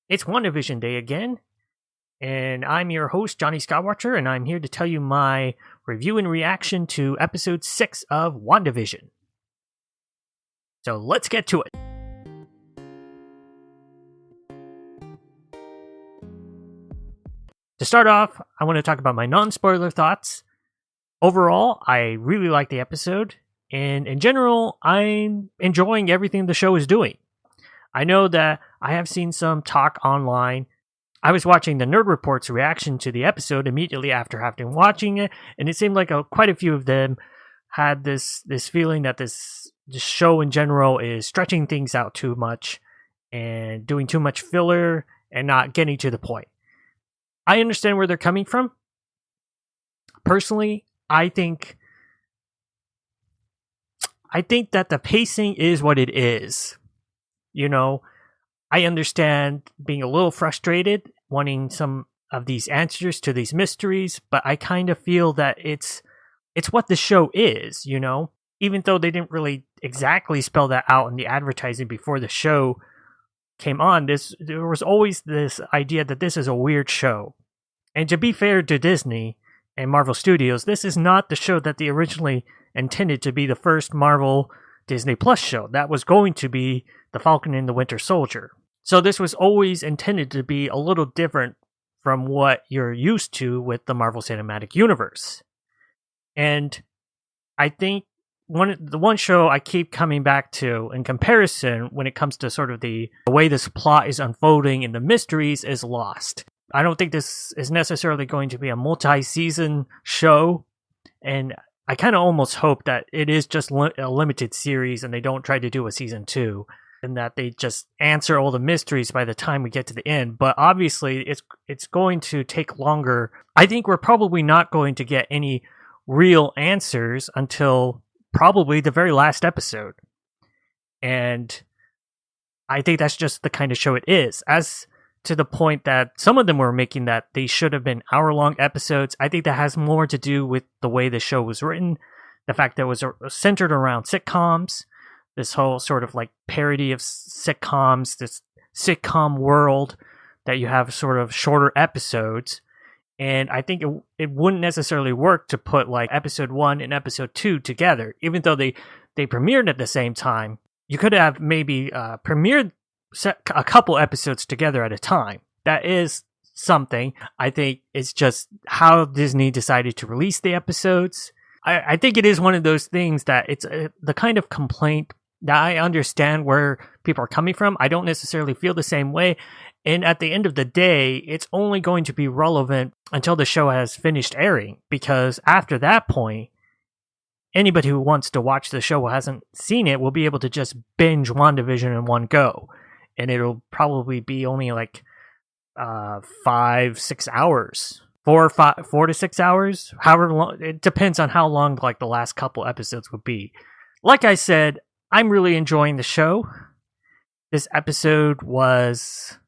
It's Wandavision Day again, and I'm your host, Jonny Skywatcher, and I'm here to tell you my review and reaction to episode 6 of Wandavision. So let's get to it. To start off, I want to talk about my non-spoiler thoughts. Overall, I really like the episode, and in general, I'm enjoying everything the show is doing. I know that I have seen some talk online. I was watching the Nerd Report's reaction to the episode immediately after watching it, and it seemed like quite a few of them had this feeling that this show in general is stretching things out too much and doing too much filler and not getting to the point. I understand where they're coming from. Personally, I think that the pacing is what it is. You know, I understand being a little frustrated, wanting some of these answers to these mysteries, but I kind of feel that it's what the show is, you know? Even though they didn't really exactly spell that out in the advertising before the show came on, there was always this idea that this is a weird show. And to be fair to Disney and Marvel Studios, this is not the show that they originally intended to be the first Marvel Disney Plus show. That was going to be The Falcon and the Winter Soldier. So this was always intended to be a little different from what you're used to with the Marvel Cinematic Universe. And I think the one show I keep coming back to in comparison when it comes to sort of the way this plot is unfolding and the mysteries is Lost. I don't think this is necessarily going to be a multi-season show, and I kind of almost hope that it is just a limited series and they don't try to do a season 2 and that they just answer all the mysteries by the time we get to the end. But obviously it's going to take longer. I think we're probably not going to get any real answers until probably the very last episode. And I think that's just the kind of show it is. As to the point that some of them were making that they should have been hour-long episodes. I think that has more to do with the way the show was written, the fact that it was centered around sitcoms, this whole sort of like parody of sitcoms, this sitcom world that you have sort of shorter episodes. And I think it wouldn't necessarily work to put like episode 1 and episode 2 together, even though they premiered at the same time. You could have maybe premiered a couple episodes together at a time. That is something. I think it's just how Disney decided to release the episodes. I think it is one of those things that it's the kind of complaint that I understand where people are coming from. I don't necessarily feel the same way. And at the end of the day, it's only going to be relevant until the show has finished airing. Because after that point, anybody who wants to watch the show who hasn't seen it will be able to just binge WandaVision in one go. And it'll probably be only like 5-6 hours, 4 to 6 hours, however long. It depends on how long like the last couple episodes would be. Like I said, I'm really enjoying the show. This episode was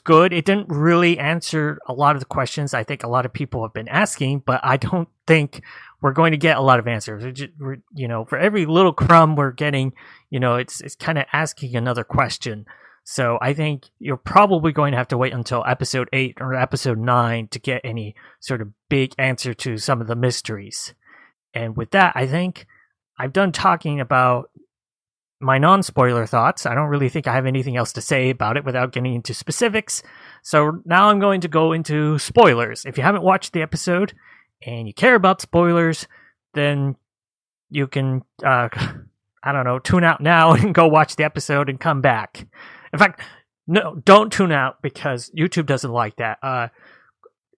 good. It didn't really answer a lot of the questions I think a lot of people have been asking, but I don't think we're going to get a lot of answers. You know, for every little crumb we're getting, you know, it's kind of asking another question. So I think you're probably going to have to wait until episode 8 or episode 9 to get any sort of big answer to some of the mysteries. And with that, I think I've done talking about my non-spoiler thoughts. I don't really think I have anything else to say about it without getting into specifics. So now I'm going to go into spoilers. If you haven't watched the episode and you care about spoilers, then you can, tune out now and go watch the episode and come back. In fact, no, don't tune out because YouTube doesn't like that.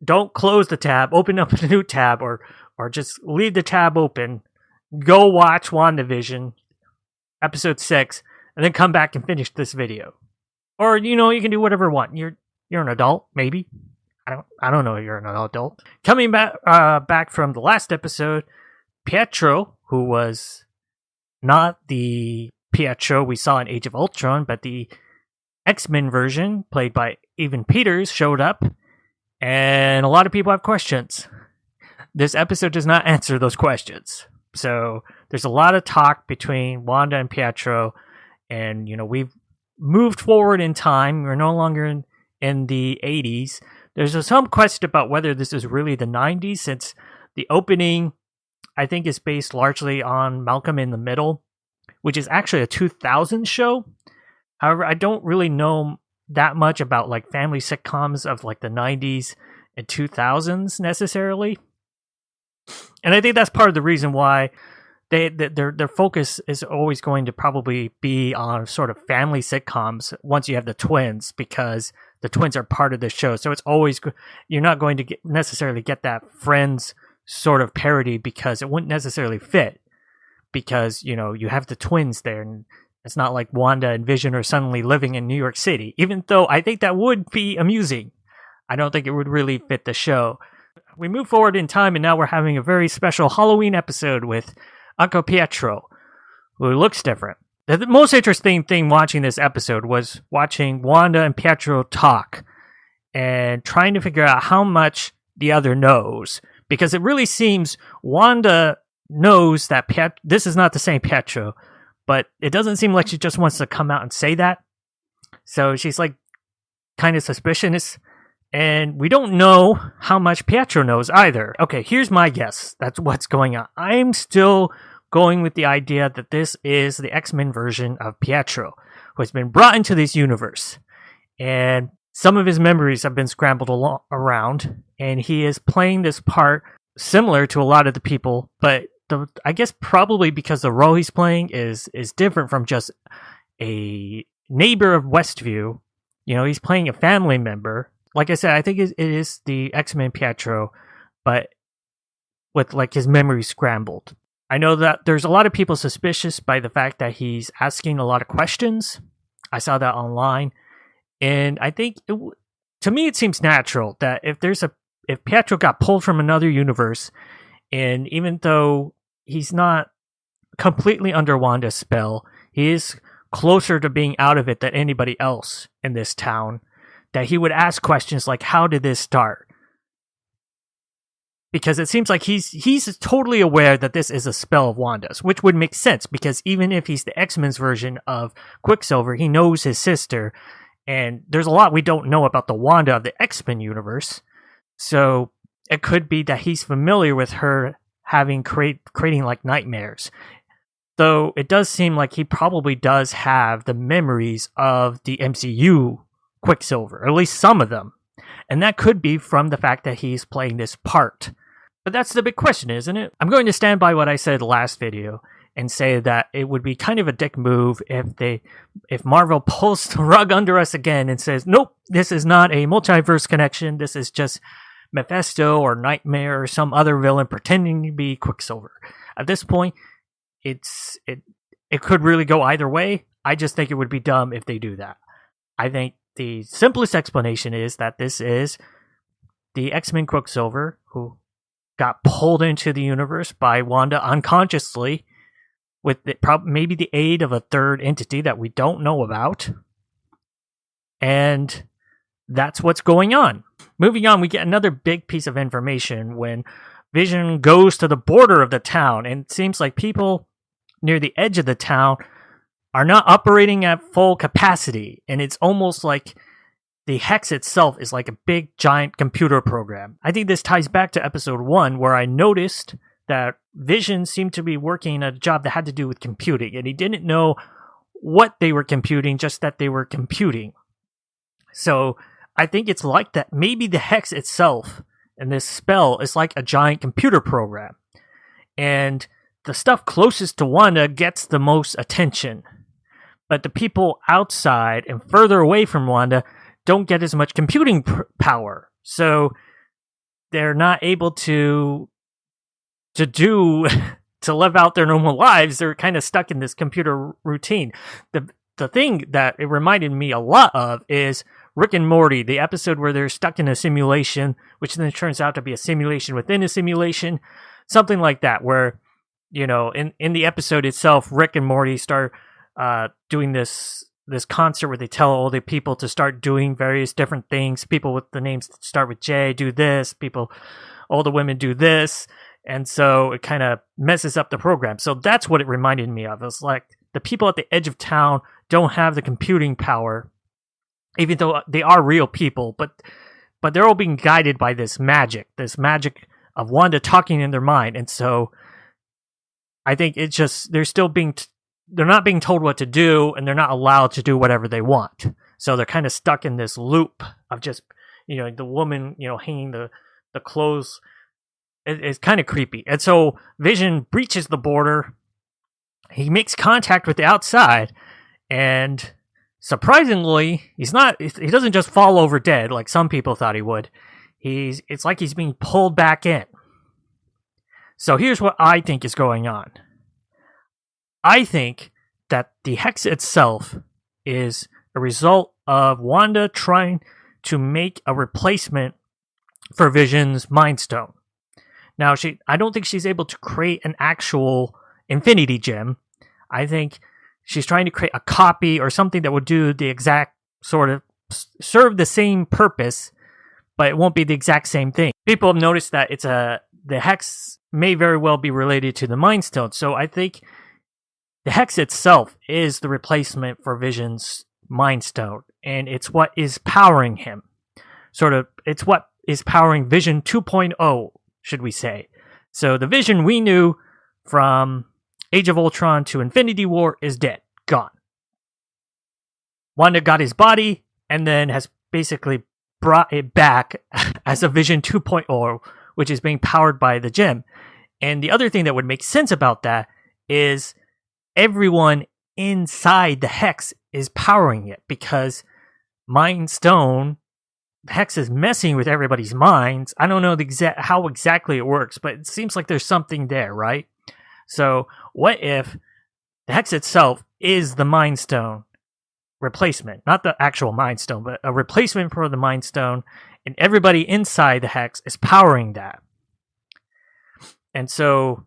Don't close the tab, open up a new tab, or just leave the tab open. Go watch WandaVision, episode 6, and then come back and finish this video. Or, you know, you can do whatever you want. You're an adult, maybe. I don't know if you're an adult. Coming back from the last episode, Pietro, who was not the Pietro we saw in Age of Ultron, but the X-Men version, played by Evan Peters, showed up, and a lot of people have questions. This episode does not answer those questions. So there's a lot of talk between Wanda and Pietro, and, you know, we've moved forward in time. We're no longer in the 80s. There's some question about whether this is really the 90s, since the opening, I think, is based largely on Malcolm in the Middle, which is actually a 2000 show. However, I don't really know that much about like family sitcoms of like the 90s and 2000s necessarily. And I think that's part of the reason why their focus is always going to probably be on sort of family sitcoms once you have the twins, because the twins are part of the show. So it's always, you're not going to necessarily get that Friends sort of parody, because it wouldn't necessarily fit, because, you know, you have the twins there, and it's not like Wanda and Vision are suddenly living in New York City, even though I think that would be amusing. I don't think it would really fit the show. We move forward in time, and now we're having a very special Halloween episode with Uncle Pietro, who looks different. The most interesting thing watching this episode was watching Wanda and Pietro talk and trying to figure out how much the other knows, because it really seems Wanda knows that this is not the same Pietro, but it doesn't seem like she just wants to come out and say that. So she's like kind of suspicious, and we don't know how much Pietro knows either. Okay, here's my guess. That's what's going on. I'm still going with the idea that this is the X-Men version of Pietro, who has been brought into this universe, and some of his memories have been scrambled around, and he is playing this part similar to a lot of the people, but I guess probably because the role he's playing is different from just a neighbor of Westview. You know, he's playing a family member. Like I said, I think it is the X-Men Pietro, but with like his memory scrambled. I know that there's a lot of people suspicious by the fact that he's asking a lot of questions. I saw that online, and I think to me it seems natural that if Pietro got pulled from another universe, and even though he's not completely under Wanda's spell, he is closer to being out of it than anybody else in this town, that he would ask questions like, how did this start? Because it seems like he's totally aware that this is a spell of Wanda's, which would make sense, because even if he's the X-Men's version of Quicksilver, he knows his sister, and there's a lot we don't know about the Wanda of the X-Men universe. So it could be that he's familiar with her having creating like nightmares. Though it does seem like he probably does have the memories of the MCU Quicksilver, or at least some of them. And that could be from the fact that he's playing this part. But that's the big question, isn't it? I'm going to stand by what I said last video and say that it would be kind of a dick move if Marvel pulls the rug under us again and says, nope, this is not a multiverse connection, this is just Mephisto or Nightmare or some other villain pretending to be Quicksilver. At this point, it could really go either way. I just think it would be dumb if they do that. I think the simplest explanation is that this is the X-Men Quicksilver who got pulled into the universe by Wanda unconsciously with maybe the aid of a third entity that we don't know about. And that's what's going on. Moving on, we get another big piece of information when Vision goes to the border of the town, and it seems like people near the edge of the town are not operating at full capacity, and it's almost like the hex itself is like a big giant computer program. I think this ties back to episode 1, where I noticed that Vision seemed to be working at a job that had to do with computing, and he didn't know what they were computing, just that they were computing. So I think it's like that. Maybe the hex itself and this spell is like a giant computer program, and the stuff closest to Wanda gets the most attention, but the people outside and further away from Wanda don't get as much computing power, so they're not able to live out their normal lives. They're kind of stuck in this computer routine. The thing that it reminded me a lot of is Rick and Morty, the episode where they're stuck in a simulation, which then turns out to be a simulation within a simulation, something like that, where, you know, in the episode itself, Rick and Morty start doing this concert where they tell all the people to start doing various different things. People with the names that start with J do this, all the women do this, and so it kind of messes up the program. So that's what it reminded me of. It was like the people at the edge of town don't have the computing power even though they are real people, but they're all being guided by this magic of Wanda talking in their mind. And so I think it's just they're not being told what to do, and they're not allowed to do whatever they want. So they're kind of stuck in this loop of just, the woman, hanging the clothes. It's kind of creepy. And so Vision breaches the border. He makes contact with the outside, and surprisingly, he doesn't just fall over dead like some people thought he would. It's like he's being pulled back in. So here's what I think is going on. I think that the hex itself is a result of Wanda trying to make a replacement for Vision's Mind Stone. Now, I don't think she's able to create an actual Infinity Gem. I think she's trying to create a copy or something that would do the exact serve the same purpose, but it won't be the exact same thing. People have noticed that the hex may very well be related to the Mind Stone. So I think the hex itself is the replacement for Vision's Mind Stone, and it's what is powering him. It's what is powering Vision 2.0, should we say. So the Vision we knew from Age of Ultron to Infinity War is dead, gone. Wanda got his body and then has basically brought it back as a Vision 2.0, which is being powered by the gem. And the other thing that would make sense about that is everyone inside the hex is powering it, because Mind Stone, the hex is messing with everybody's minds. I don't know how exactly it works, but it seems like there's something there, right? So what if the hex itself is the Mind Stone replacement? Not the actual Mind Stone, but a replacement for the Mind Stone, and everybody inside the hex is powering that. And so,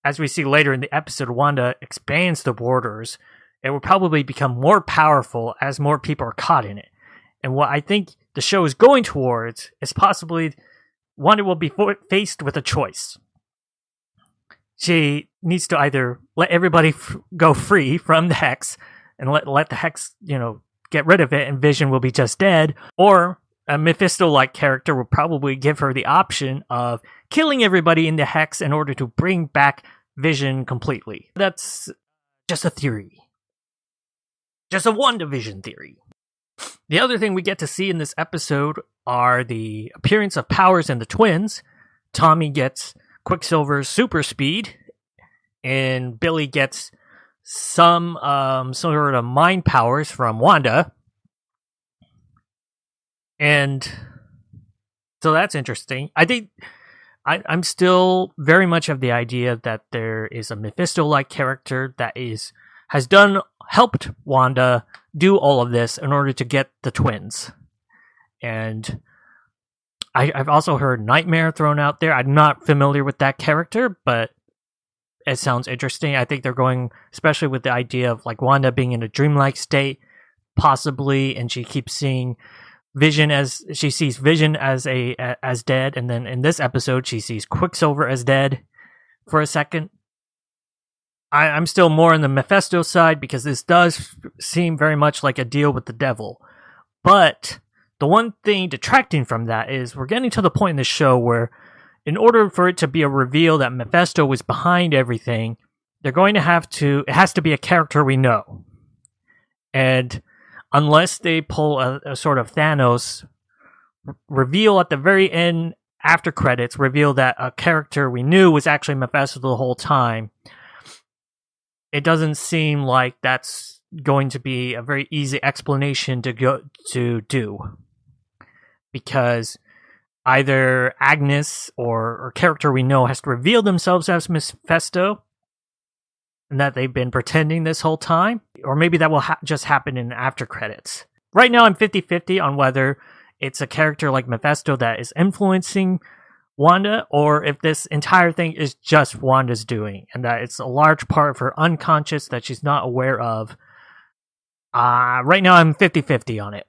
as we see later in the episode, Wanda expands the borders. It will probably become more powerful as more people are caught in it. And what I think the show is going towards is possibly Wanda will be faced with a choice. She needs to either let everybody go free from the hex and let the hex, get rid of it, and Vision will be just dead, or a Mephisto-like character will probably give her the option of killing everybody in the hex in order to bring back Vision completely. That's just a theory. Just a Wandavision theory. The other thing we get to see in this episode are the appearance of powers in the twins. Tommy gets Quicksilver's super speed, and Billy gets some sort of mind powers from Wanda. And so that's interesting. I think I'm still very much of the idea that there is a Mephisto-like character that has helped Wanda do all of this in order to get the twins. And I've also heard Nightmare thrown out there. I'm not familiar with that character, but it sounds interesting. I think they're going, especially with the idea of like Wanda being in a dreamlike state, possibly, and she keeps seeing Vision as dead, and then in this episode she sees Quicksilver as dead for a second. I'm still more on the Mephisto side, because this does seem very much like a deal with the devil. But the one thing detracting from that is we're getting to the point in the show where, in order for it to be a reveal that Mephisto was behind everything, it has to be a character we know. And unless they pull a sort of Thanos reveal at the very end, after credits, reveal that a character we knew was actually Mephisto the whole time, it doesn't seem like that's going to be a very easy explanation to do. Because either Agnes or character we know has to reveal themselves as Mephisto, and that they've been pretending this whole time, or maybe that will just happen in after credits. Right now I'm 50-50 on whether it's a character like Mephisto that is influencing Wanda, or if this entire thing is just Wanda's doing, and that it's a large part of her unconscious that she's not aware of. Right now I'm 50-50 on it.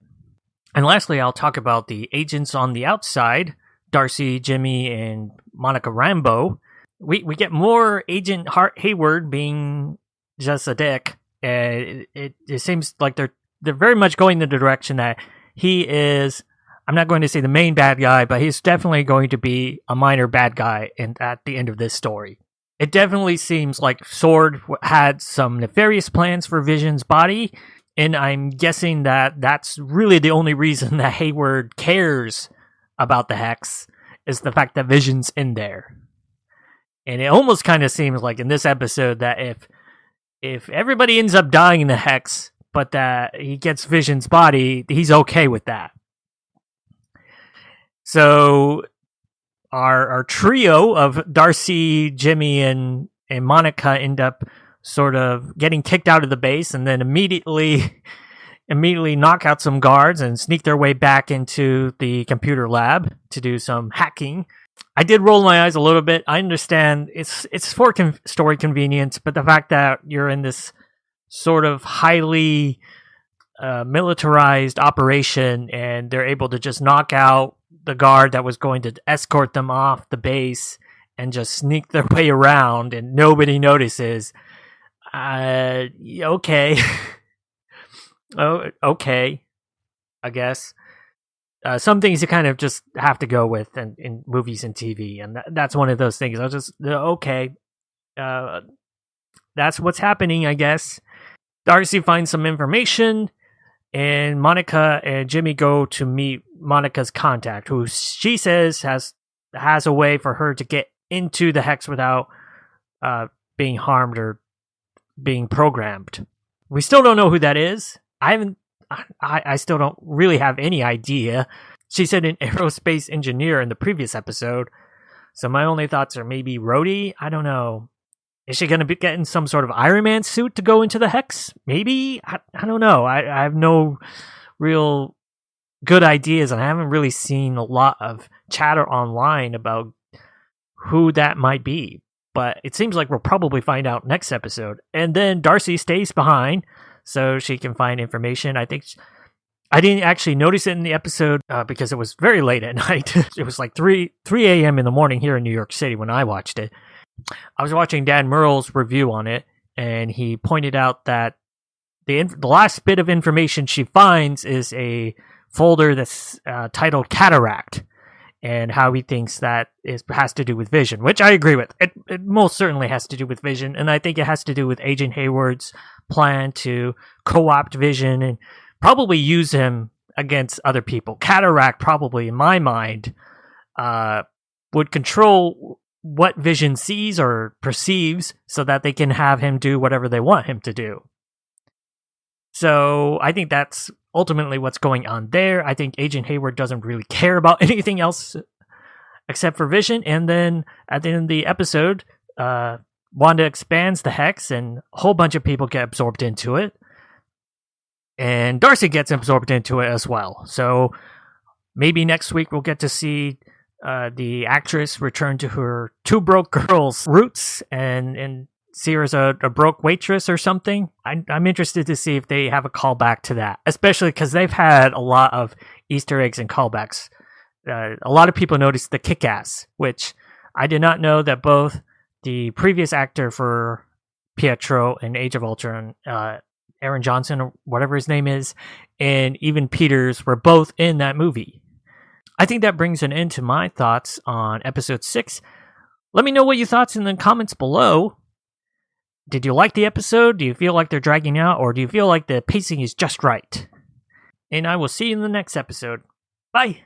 And lastly, I'll talk about the agents on the outside, Darcy, Jimmy, and Monica Rambeau. We get more Agent Hayward being just a dick. It seems like they're they're very much going in the direction that he is, I'm not going to say the main bad guy, but he's definitely going to be a minor bad guy at the end of this story. It definitely seems like Sword had some nefarious plans for Vision's body, and I'm guessing that that's really the only reason that Hayward cares about the Hex, is the fact that Vision's in there. And it almost kind of seems like in this episode that if everybody ends up dying in the Hex, but that he gets Vision's body, he's okay with that. So our trio of Darcy, Jimmy, and Monica end up sort of getting kicked out of the base, and then immediately knock out some guards and sneak their way back into the computer lab to do some hacking. I did roll my eyes a little bit. I understand it's for story convenience, but the fact that you're in this sort of highly militarized operation and they're able to just knock out the guard that was going to escort them off the base and just sneak their way around and nobody notices. Okay. Oh, okay. I guess. Some things you kind of just have to go with in movies and TV, and that's one of those things. I was just, okay. That's what's happening, I guess. Darcy finds some information, and Monica and Jimmy go to meet Monica's contact, who she says has a way for her to get into the Hex without being harmed or being programmed. We still don't know who that is. I still don't really have any idea. She said an aerospace engineer in the previous episode, so my only thoughts are maybe Rhodey. I don't know. Is she going to be getting some sort of Iron Man suit to go into the Hex? Maybe? I don't know. I have no real good ideas, and I haven't really seen a lot of chatter online about who that might be. But it seems like we'll probably find out next episode. And then Darcy stays behind so she can find information. I think I didn't actually notice it in the episode because it was very late at night. It was like 3 a.m. in the morning here in New York City when I watched it. I was watching Dan Murrell's review on it, and he pointed out that the last bit of information she finds is a folder that's titled Cataract, and how he thinks that has to do with Vision, which I agree with. It most certainly has to do with Vision, and I think it has to do with Agent Hayward's plan to co-opt Vision and probably use him against other people. Cataract probably, in my mind, would control what Vision sees or perceives so that they can have him do whatever they want him to do. So I think that's ultimately what's going on there. I think Agent Hayward doesn't really care about anything else except for Vision. And then at the end of the episode, Wanda expands the Hex and a whole bunch of people get absorbed into it. And Darcy gets absorbed into it as well. So maybe next week we'll get to see the actress return to her Two Broke Girls roots and see her as a broke waitress or something. I'm interested to see if they have a callback to that, especially because they've had a lot of Easter eggs and callbacks. A lot of people noticed the kick-ass, which I did not know that both the previous actor for Pietro in Age of Ultron, Aaron Johnson, or whatever his name is, and even Peters were both in that movie. I think that brings an end to my thoughts on episode 6. Let me know what you thought in the comments below. Did you like the episode? Do you feel like they're dragging out? Or do you feel like the pacing is just right? And I will see you in the next episode. Bye!